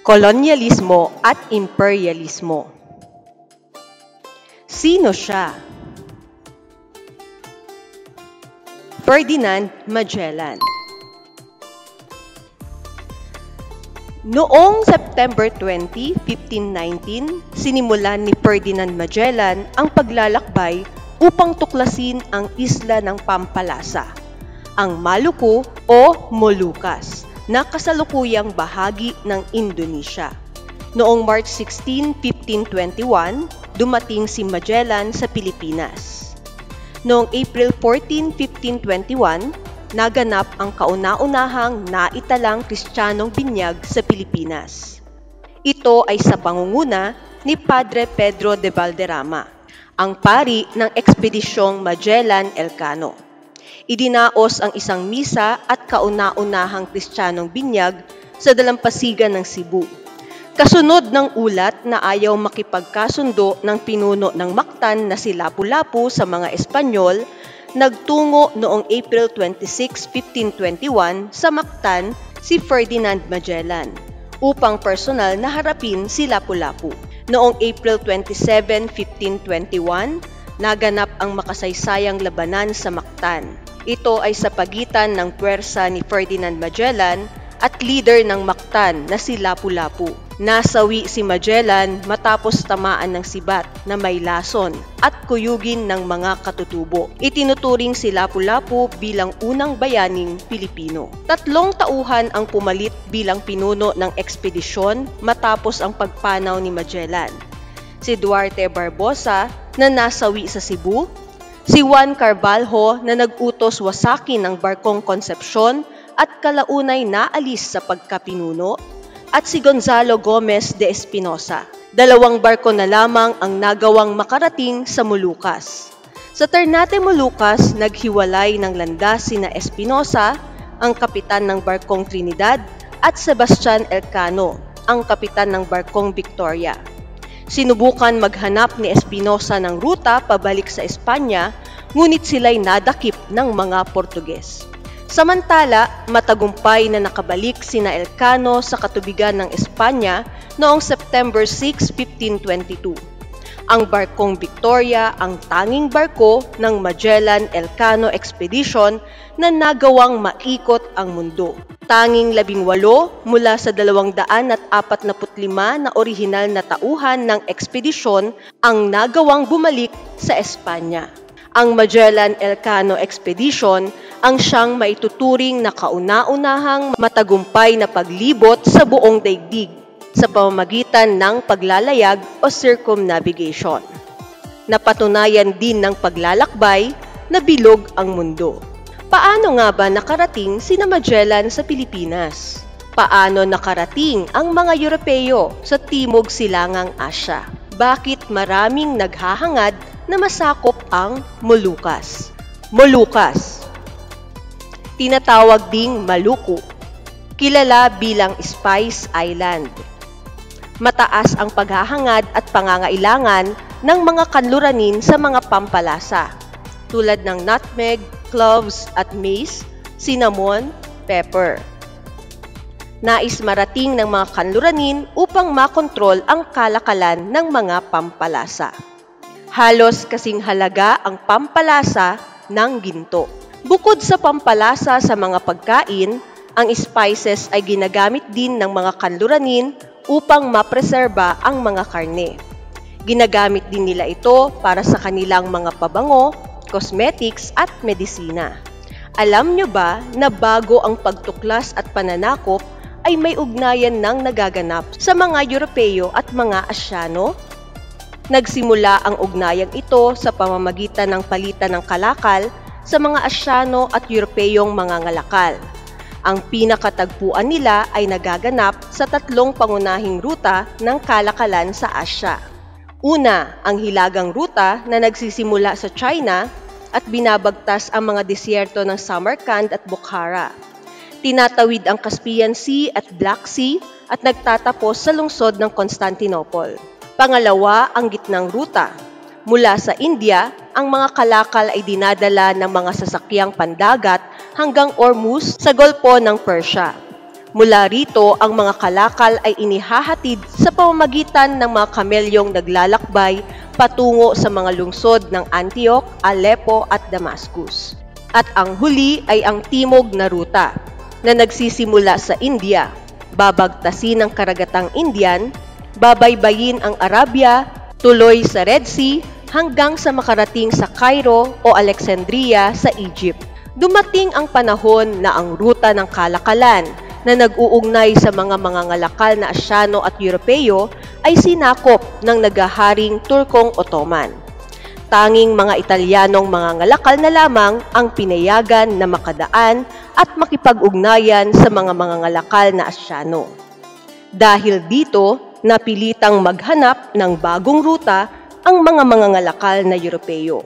Kolonyalismo at imperialismo. Sino siya? Ferdinand Magellan. Noong September 20, 1519, sinimulan ni Ferdinand Magellan ang paglalakbay upang tuklasin ang isla ng Pampalasa, ang Maluku o Moluccas, na kasalukuyang bahagi ng Indonesia. Noong March 16, 1521, dumating si Magellan sa Pilipinas. Noong April 14, 1521, naganap ang kauna-unahang naitalang Kristiyanong binyag sa Pilipinas. Ito ay sa pangunguna ni Padre Pedro de Valderrama, ang pari ng ekspedisyong Magellan-Elcano. Idinaos ang isang misa at kauna-unahang Kristiyanong binyag sa dalampasigan ng Cebu. Kasunod ng ulat na ayaw makipagkasundo ng pinuno ng Mactan na si Lapu-Lapu sa mga Espanyol, nagtungo noong April 26, 1521 sa Mactan si Ferdinand Magellan upang personal na harapin si Lapu-Lapu. Noong April 27, 1521, naganap ang makasaysayang labanan sa Mactan. Ito ay sa pagitan ng puwersa ni Ferdinand Magellan at leader ng Mactan na si Lapu-Lapu. Nasawi si Magellan matapos tamaan ng sibat na may lason at kuyugin ng mga katutubo. Itinuturing si Lapu-Lapu bilang unang bayaning Pilipino. 3 tauhan ang pumalit bilang pinuno ng ekspedisyon matapos ang pagpanaw ni Magellan. Si Duarte Barbosa na nasawi sa Cebu, si Juan Carvalho na nag-utos wasakin ng barkong Concepcion at kalaunay naalis sa pagkapinuno, at si Gonzalo Gomez de Espinosa. 2 barko na lamang ang nagawang makarating sa Moluccas. Sa Ternate, Moluccas, naghiwalay ng landas sina Espinosa, ang kapitan ng barkong Trinidad, at Sebastian Elcano, ang kapitan ng barkong Victoria. Sinubukan maghanap ni Espinosa ng ruta pabalik sa Espanya, ngunit sila'y nadakip ng mga Portuges. Samantala, matagumpay na nakabalik sina Elcano sa katubigan ng Espanya noong September 6, 1522. Ang barkong Victoria ang tanging barko ng Magellan-Elcano Expedition na nagawang maikot ang mundo. Tanging 18 mula sa 245 na orihinal na tauhan ng ekspedisyon ang nagawang bumalik sa Espanya. Ang Magellan-Elcano Expedition ang siyang maituturing na kauna-unahang matagumpay na paglibot sa buong daigdig sa pamamagitan ng paglalayag o circumnavigation. Napatunayan din ng paglalakbay na bilog ang mundo. Paano nga ba nakarating sina Magellan sa Pilipinas? Paano nakarating ang mga Europeo sa Timog Silangang Asya? Bakit maraming naghahangad na masakop ang Moluccas? Moluccas, tinatawag ding Maluku, kilala bilang Spice Island. Mataas ang paghahangad at pangangailangan ng mga kanluranin sa mga pampalasa, tulad ng nutmeg, cloves at mace, cinnamon, pepper. Nais marating ng mga kanluranin upang makontrol ang kalakalan ng mga pampalasa. Halos kasing halaga ang pampalasa ng ginto. Bukod sa pampalasa sa mga pagkain, ang spices ay ginagamit din ng mga kanluranin upang mapreserba ang mga karne. Ginagamit din nila ito para sa kanilang mga pabango, cosmetics at medisina. Alam nyo ba na bago ang pagtuklas at pananakop ay may ugnayan ng nagaganap sa mga Europeo at mga Asyano? Nagsimula ang ugnayang ito sa pamamagitan ng palitan ng kalakal sa mga Asyano at Europeyong mga ngalakal. Ang pinakatagpuan nila ay nagaganap sa 3 pangunahing ruta ng kalakalan sa Asya. Una, ang hilagang ruta na nagsisimula sa China at binabagtas ang mga disyerto ng Samarkand at Bukhara. Tinatawid ang Caspian Sea at Black Sea at nagtatapos sa lungsod ng Constantinople. Pangalawa, ang gitnang ruta. Mula sa India, ang mga kalakal ay dinadala ng mga sasakyang pandagat hanggang Ormuz sa Golpo ng Persia. Mula rito, ang mga kalakal ay inihahatid sa pamamagitan ng mga kamelyong naglalakbay patungo sa mga lungsod ng Antioch, Aleppo at Damascus. At ang huli ay ang timog na ruta na nagsisimula sa India, babagtasin ang karagatang Indian, babaybayin ang Arabia, tuloy sa Red Sea hanggang sa makarating sa Cairo o Alexandria sa Egypt. Dumating ang panahon na ang ruta ng kalakalan na nag-uugnay sa mga mangangalakal na Asyano at Europeo ay sinakop ng nagaharing Turkong Ottoman. Tanging mga Italianong mangangalakal na lamang ang pinayagan na makadaan at makipag-ugnayan sa mga mangangalakal na Asyano. Dahil dito, napilitang maghanap ng bagong ruta ang mga mangangalakal na Europeo.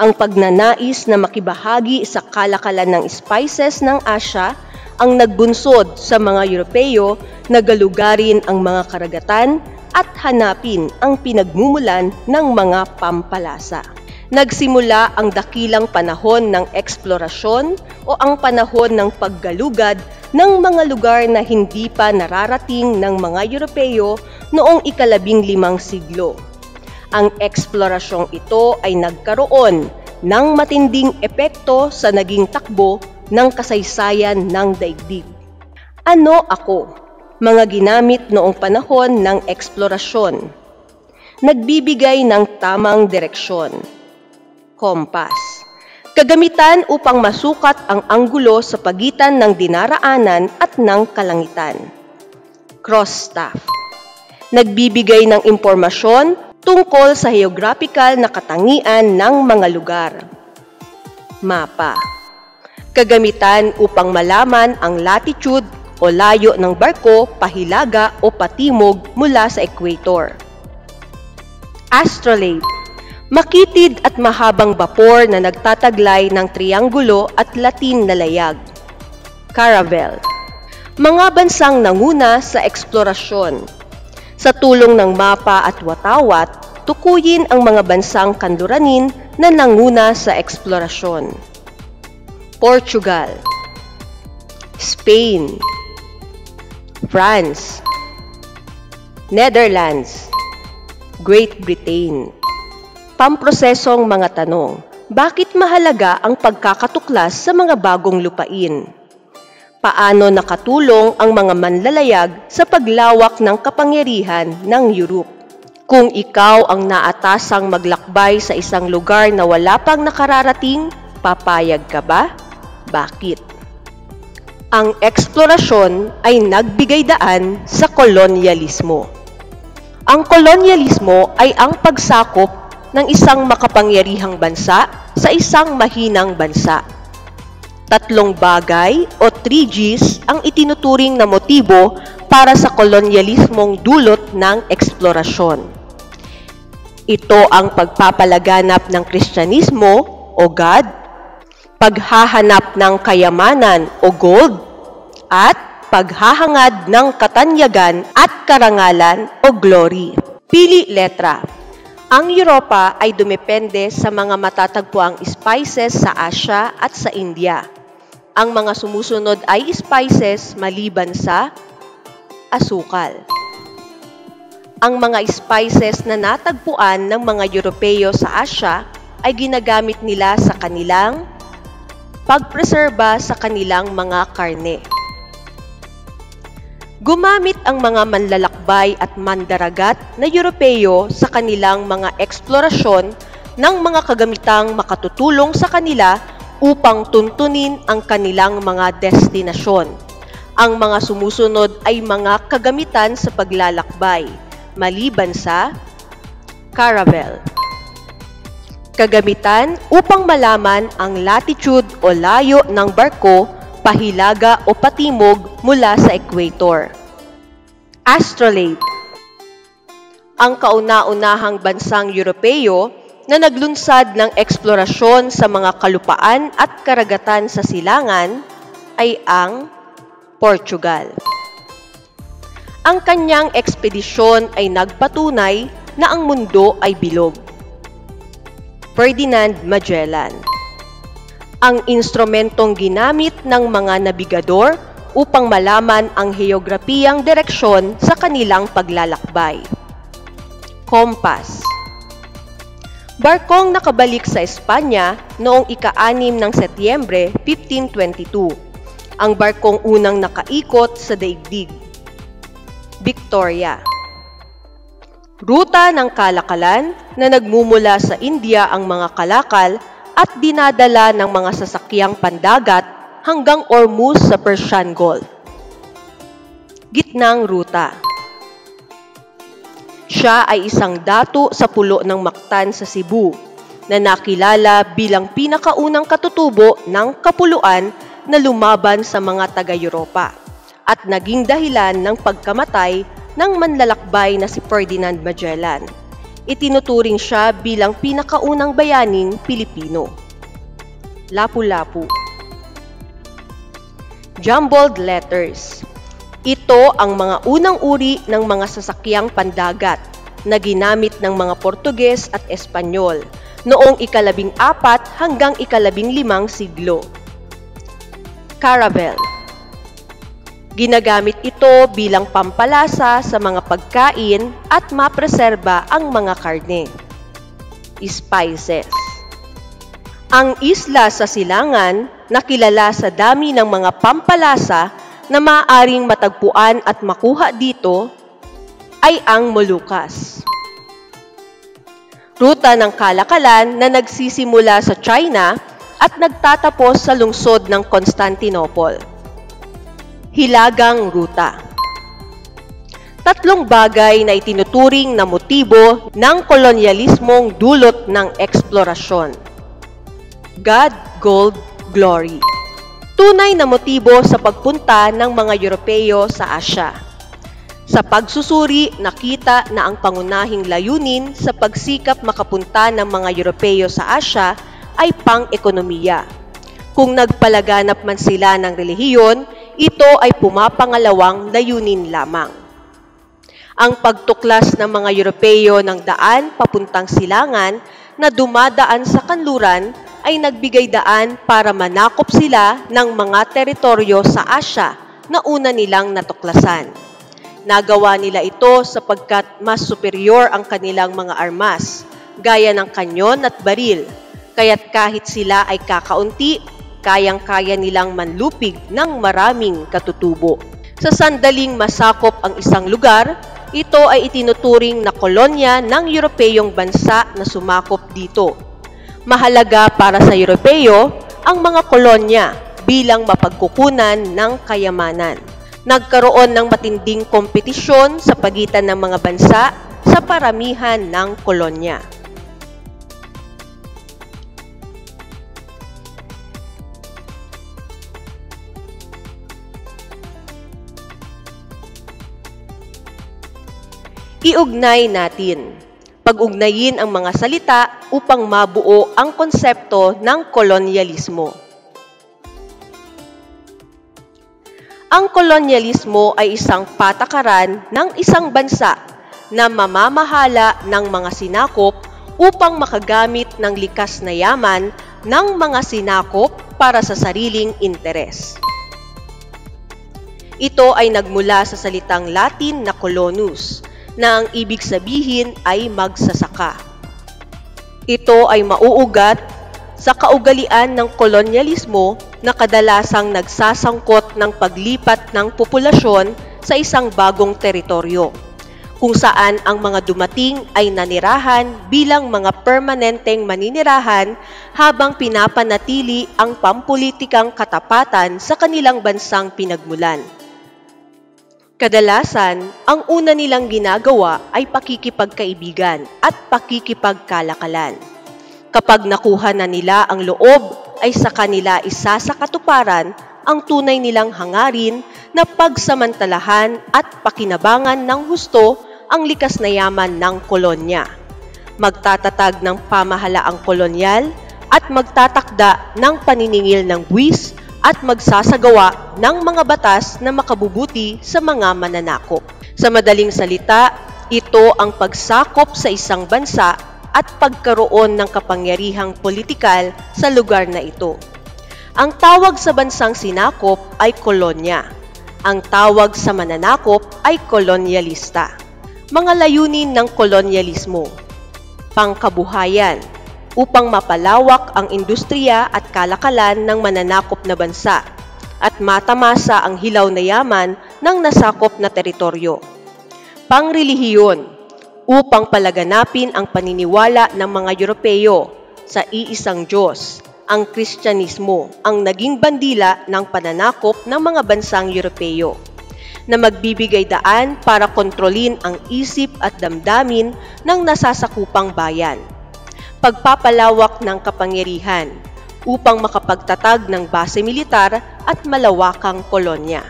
Ang pagnanais na makibahagi sa kalakalan ng spices ng Asya ang nagbunsod sa mga Europeo na galugarin ang mga karagatan at hanapin ang pinagmumulan ng mga pampalasa. Nagsimula ang dakilang panahon ng eksplorasyon o ang panahon ng paggalugad ng mga lugar na hindi pa nararating ng mga Europeo noong ika-15 siglo. Ang eksplorasyong ito ay nagkaroon ng matinding epekto sa naging takbo ng kasaysayan ng daigdig. Ano ako? Mga ginamit noong panahon ng eksplorasyon. Nagbibigay ng tamang direksyon. Kompas. Kagamitan upang masukat ang anggulo sa pagitan ng dinaraanan at ng kalangitan. Cross staff. Nagbibigay ng impormasyon tungkol sa geographical na katangian ng mga lugar. Mapa. Kagamitan upang malaman ang latitude o layo ng barko, pahilaga o patimog mula sa equator. Astrolabe. Makitid at mahabang bapor na nagtataglay ng trianggulo at Latin na layag. Caravel. Mga bansang nanguna sa eksplorasyon. Sa tulong ng mapa at watawat, tukuyin ang mga bansang kanluranin na nanguna sa eksplorasyon. Portugal, Spain, France, Netherlands, Great Britain. Pamprosesong mga tanong. Bakit mahalaga ang pagkakatuklas sa mga bagong lupain? Paano nakatulong ang mga manlalayag sa paglawak ng kapangyarihan ng Europe? Kung ikaw ang naatasang maglakbay sa isang lugar na wala pang nakararating, papayag ka ba? Bakit? Ang eksplorasyon ay nagbigay daan sa kolonyalismo. Ang kolonyalismo ay ang pagsakop ng isang makapangyarihang bansa sa isang mahinang bansa. 3 bagay o 3 Gs ang itinuturing na motibo para sa kolonyalismong dulot ng eksplorasyon. Ito ang pagpapalaganap ng Kristyanismo o God, paghahanap ng kayamanan o gold, at paghahangad ng katanyagan at karangalan o glory. Pili letra. Ang Europa ay dumepende sa mga matatagpuang spices sa Asya at sa India. Ang mga sumusunod ay spices maliban sa asukal. Ang mga spices na natagpuan ng mga Europeo sa Asya ay ginagamit nila sa kanilang pagpreserba sa kanilang mga karne. Gumamit ang mga manlalakbay at mandaragat na Europeo sa kanilang mga eksplorasyon ng mga kagamitang makatutulong sa kanila upang tuntunin ang kanilang mga destinasyon. Ang mga sumusunod ay mga kagamitan sa paglalakbay, maliban sa caravel. Kagamitan upang malaman ang latitude o layo ng barko, pahilaga o patimog mula sa equator. Astrolabe. Ang kauna-unahang bansang Europeo na naglunsad ng eksplorasyon sa mga kalupaan at karagatan sa silangan ay ang Portugal. Ang kanyang ekspedisyon ay nagpatunay na ang mundo ay bilog. Ferdinand Magellan. Ang instrumentong ginamit ng mga nabigador upang malaman ang heograpiyang direksyon sa kanilang paglalakbay. Kompas. Barkong nakabalik sa Espanya noong ika-6 ng Setyembre 1522. Ang barkong unang nakaikot sa daigdig. Victoria. Ruta ng kalakalan na nagmumula sa India ang mga kalakal at dinadala ng mga sasakyang pandagat hanggang Ormuz sa Persian Gulf. Gitnang ruta. Siya ay isang dato sa pulo ng Mactan sa Cebu na nakilala bilang pinakaunang katutubo ng kapuluan na lumaban sa mga taga-Europa at naging dahilan ng pagkamatay ng manlalakbay na si Ferdinand Magellan. Itinuturing siya bilang pinakaunang bayaning Pilipino. Lapu-Lapu. Jumbled letters. Ito ang mga unang uri ng mga sasakyang pandagat na ginamit ng mga Portuges at Espanyol noong ika-14 hanggang ika-15 siglo. Caravel. Ginagamit ito bilang pampalasa sa mga pagkain at mapreserba ang mga karne. Spices. Ang isla sa silangan na kilala sa dami ng mga pampalasa na maaaring matagpuan at makuha dito ay ang Moluccas. Ruta ng kalakalan na nagsisimula sa China at nagtatapos sa lungsod ng Constantinople. Hilagang ruta. Tatlong bagay na itinuturing na motibo ng kolonyalismong dulot ng eksplorasyon. God, gold, glory. Tunay na motibo sa pagpunta ng mga Europeo sa Asya. Sa pagsusuri, nakita na ang pangunahing layunin sa pagsikap makapunta ng mga Europeo sa Asya ay pang-ekonomiya. Kung nagpalaganap man sila ng relihiyon, ito ay pumapangalawang layunin lamang. Ang pagtuklas ng mga Europeo ng daan papuntang silangan na dumadaan sa kanluran ay nagbigay daan para manakop sila ng mga teritoryo sa Asya na una nilang natuklasan. Nagawa nila ito sapagkat mas superior ang kanilang mga armas, gaya ng kanyon at baril, kaya't kahit sila ay kakaunti, kayang-kaya nilang manlupig ng maraming katutubo. Sa sandaling masakop ang isang lugar, ito ay itinuturing na kolonya ng Europeyong bansa na sumakop dito. Mahalaga para sa Europeo ang mga kolonya bilang mapagkukunan ng kayamanan. Nagkaroon ng matinding kompetisyon sa pagitan ng mga bansa sa paramihan ng kolonya. Iugnay natin. Pag-ugnayin ang mga salita upang mabuo ang konsepto ng kolonyalismo. Ang kolonyalismo ay isang patakaran ng isang bansa na mamamahala ng mga sinakop upang makagamit ng likas na yaman ng mga sinakop para sa sariling interes. Ito ay nagmula sa salitang Latin na colonus, na ang ibig sabihin ay magsasaka. Ito ay mauugat sa kaugalian ng kolonyalismo na kadalasang nagsasangkot ng paglipat ng populasyon sa isang bagong teritoryo, kung saan ang mga dumating ay nanirahan bilang mga permanenteng maninirahan habang pinapanatili ang pampulitikang katapatan sa kanilang bansang pinagmulan. Kadalasan, ang una nilang ginagawa ay pakikipagkaibigan at pakikipagkalakalan. Kapag nakuha na nila ang loob, ay sa kanila isa sa katuparan ang tunay nilang hangarin na pagsamantalahan at pakinabangan ng husto ang likas na yaman ng kolonya. Magtatatag ng pamahalaang kolonyal at magtatakda ng paniningil ng buwis at magsasagawa ng mga batas na makabubuti sa mga mananakop. Sa madaling salita, ito ang pagsakop sa isang bansa at pagkaroon ng kapangyarihang politikal sa lugar na ito. Ang tawag sa bansang sinakop ay kolonya, Ang tawag sa mananakop ay kolonyalista. Mga layunin ng kolonyalismo: pangkabuhayan, upang mapalawak ang industriya at kalakalan ng mananakop na bansa at matamasa ang hilaw na yaman ng nasakop na teritoryo. Pangrelihiyon, upang palaganapin ang paniniwala ng mga Europeo sa iisang Diyos. Ang Kristyanismo ang naging bandila ng pananakop ng mga bansang Europeo na magbibigay daan para kontrolin ang isip at damdamin ng nasasakupang bayan. Pagpapalawak ng kapangyarihan upang makapagtatag ng base militar at malawakang kolonya.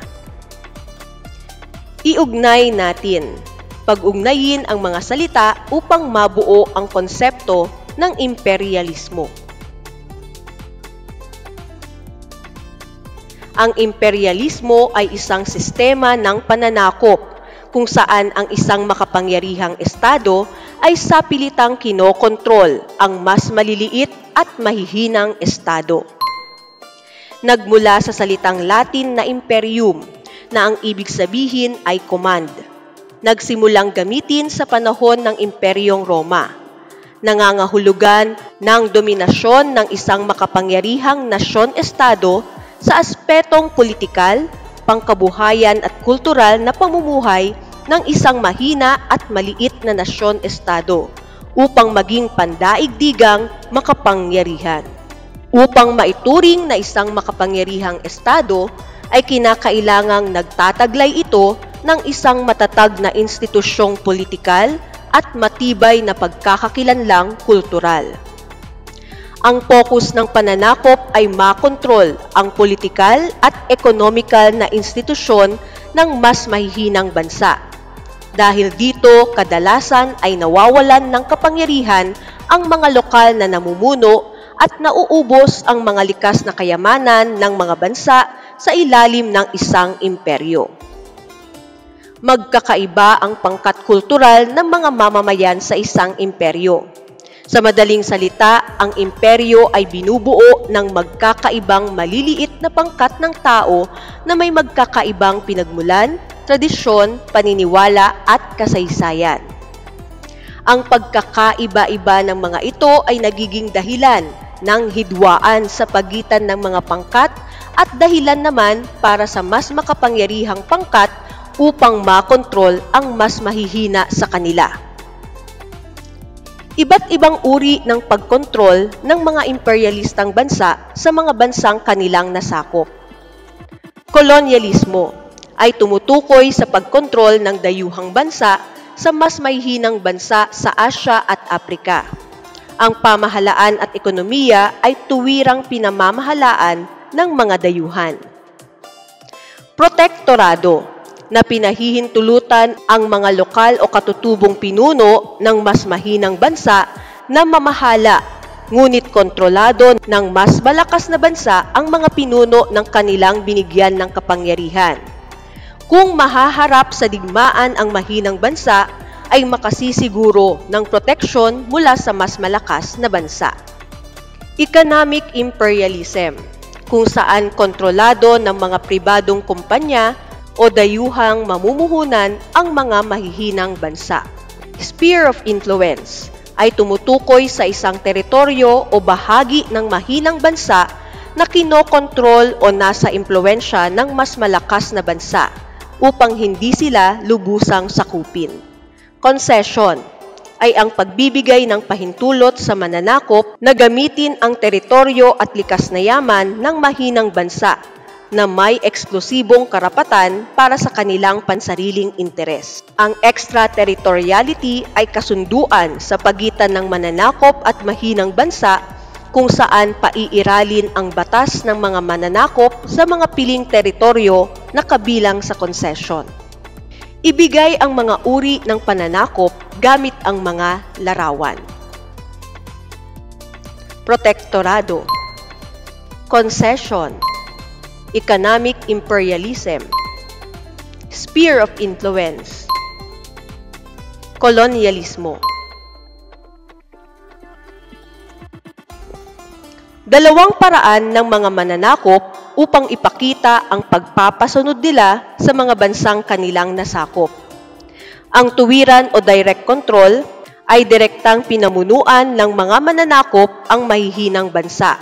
Iugnay natin. Pag-ugnayin ang mga salita upang mabuo ang konsepto ng imperialismo. Ang imperialismo ay isang sistema ng pananakop kung saan ang isang makapangyarihang estado ay sapilitang kinokontrol ang mas maliliit at mahihinang estado. Nagmula sa salitang Latin na imperium na ang ibig sabihin ay command. Nagsimulang gamitin sa panahon ng Imperyong Roma. Nangangahulugan ng dominasyon ng isang makapangyarihang nasyon-estado sa aspetong politikal, pangkabuhayan at kultural na pamumuhay ng isang mahina at maliit na nasyon-estado upang maging pandaigdigang makapangyarihan. Upang maituring na isang makapangyarihang estado, ay kinakailangang nagtataglay ito ng isang matatag na institusyong politikal at matibay na pagkakakilanlang kultural. Ang focus ng pananakop ay makontrol ang politikal at ekonomikal na institusyon ng mas mahihinang bansa. Dahil dito, kadalasan ay nawawalan ng kapangyarihan ang mga lokal na namumuno at nauubos ang mga likas na kayamanan ng mga bansa sa ilalim ng isang imperyo. Magkakaiba ang pangkat kultural ng mga mamamayan sa isang imperyo. Sa madaling salita, ang imperyo ay binubuo ng magkakaibang maliliit na pangkat ng tao na may magkakaibang pinagmulan, tradisyon, paniniwala at kasaysayan. Ang pagkakaiba-iba ng mga ito ay nagiging dahilan ng hidwaan sa pagitan ng mga pangkat at dahilan naman para sa mas makapangyarihang pangkat upang makontrol ang mas mahihina sa kanila. Iba't ibang uri ng pagkontrol ng mga imperialistang bansa sa mga bansang kanilang nasakop. Kolonyalismo ay tumutukoy sa pagkontrol ng dayuhang bansa sa mas mahihinang bansa sa Asya at Aprika. Ang pamahalaan at ekonomiya ay tuwirang pinamamahalaan ng mga dayuhan. Protektorado na pinahihintulutan ang mga lokal o katutubong pinuno ng mas mahinang bansa na mamahala, ngunit kontrolado ng mas malakas na bansa ang mga pinuno ng kanilang binigyan ng kapangyarihan. Kung mahaharap sa digmaan ang mahinang bansa, ay makasisiguro ng proteksyon mula sa mas malakas na bansa. Economic imperialism, kung saan kontrolado ng mga pribadong kumpanya o dayuhang mamumuhunan ang mga mahihinang bansa. Sphere of influence ay tumutukoy sa isang teritoryo o bahagi ng mahinang bansa na kinokontrol o nasa impluwensya ng mas malakas na bansa upang hindi sila lubusang sakupin. Concession ay ang pagbibigay ng pahintulot sa mananakop na gamitin ang teritoryo at likas na yaman ng mahinang bansa na may eksklusibong karapatan para sa kanilang pansariling interes. Ang extraterritoriality ay kasunduan sa pagitan ng mananakop at mahinang bansa kung saan paiiralin ang batas ng mga mananakop sa mga piling teritoryo na kabilang sa concession. Ibigay ang mga uri ng pananakop gamit ang mga larawan. Protektorado, concession, economic imperialism, sphere of influence, kolonyalismo. Dalawang paraan ng mga mananakop upang ipakita ang pagpapasunod nila sa mga bansang kanilang nasakop. Ang tuwiran o direct control ay direktang pinamunuan ng mga mananakop ang mahihinang bansa.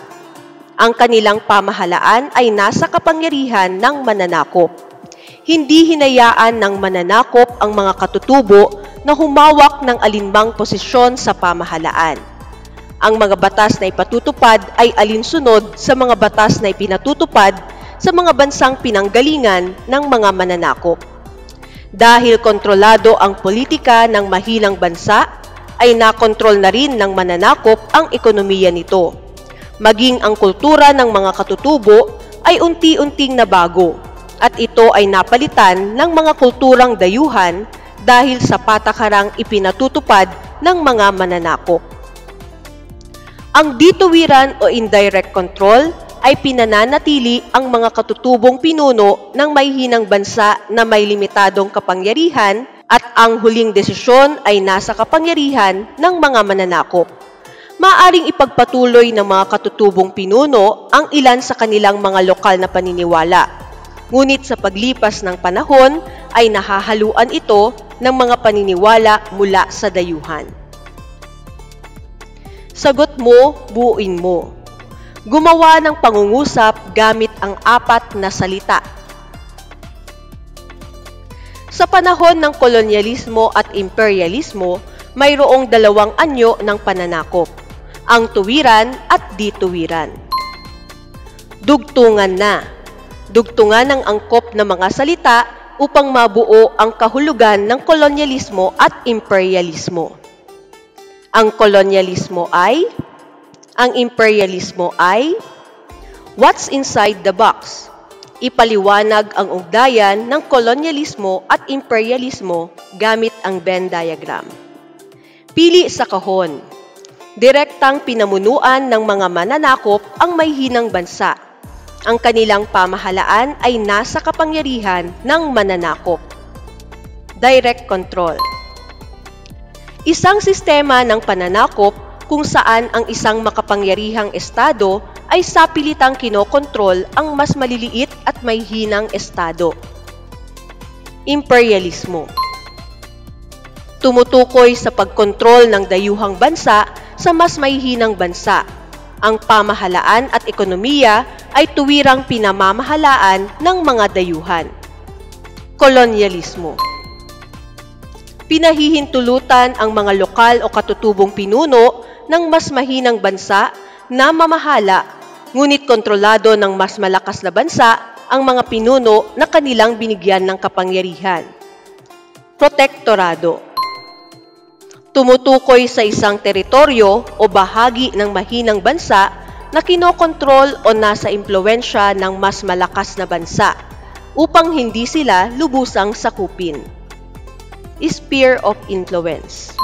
Ang kanilang pamahalaan ay nasa kapangyarihan ng mananakop. Hindi hinayaan ng mananakop ang mga katutubo na humawak ng alinmang posisyon sa pamahalaan. Ang mga batas na ipatutupad ay alinsunod sa mga batas na ipinatutupad sa mga bansang pinanggalingan ng mga mananakop. Dahil kontrolado ang politika ng mahinang bansa, ay nakontrol na rin ng mananakop ang ekonomiya nito. Maging ang kultura ng mga katutubo ay unti-unting nabago, at ito ay napalitan ng mga kulturang dayuhan dahil sa patakarang ipinatutupad ng mga mananakop. Ang dituwiran o indirect control ay pinananatili ang mga katutubong pinuno ng mahihinang bansa na may limitadong kapangyarihan at ang huling desisyon ay nasa kapangyarihan ng mga mananakop. Maaring ipagpatuloy ng mga katutubong pinuno ang ilan sa kanilang mga lokal na paniniwala. Ngunit sa paglipas ng panahon ay nahahaluan ito ng mga paniniwala mula sa dayuhan. Sagot mo, buuin mo. Gumawa ng pangungusap gamit ang 4 na salita. Sa panahon ng kolonyalismo at imperialismo, mayroong 2 anyo ng pananakop, ang tuwiran at dituwiran. Dugtungan na. Dugtungan ng angkop na mga salita upang mabuo ang kahulugan ng kolonyalismo at imperialismo. Ang kolonyalismo ay, ang imperialismo ay, what's inside the box? Ipaliwanag ang ugnayan ng kolonyalismo at imperialismo gamit ang Venn diagram. Pili sa kahon. Direktang pinamunuan ng mga mananakop ang mahihinang bansa. Ang kanilang pamahalaan ay nasa kapangyarihan ng mananakop. Direct control. Isang sistema ng pananakop kung saan ang isang makapangyarihang estado ay sapilitang kinokontrol ang mas maliliit at mahihinang estado. Imperialismo. Tumutukoy sa pagkontrol ng dayuhang bansa sa mas mahihinang bansa. Ang pamahalaan at ekonomiya ay tuwirang pinamamahalaan ng mga dayuhan. Kolonyalismo. Pinahihintulutan ang mga lokal o katutubong pinuno ng mas mahinang bansa na mamahala, ngunit kontrolado ng mas malakas na bansa ang mga pinuno na kanilang binigyan ng kapangyarihan. Protektorado. Tumutukoy sa isang teritoryo o bahagi ng mahinang bansa na kinokontrol o nasa impluwensya ng mas malakas na bansa upang hindi sila lubusang sakupin. Sphere of influence.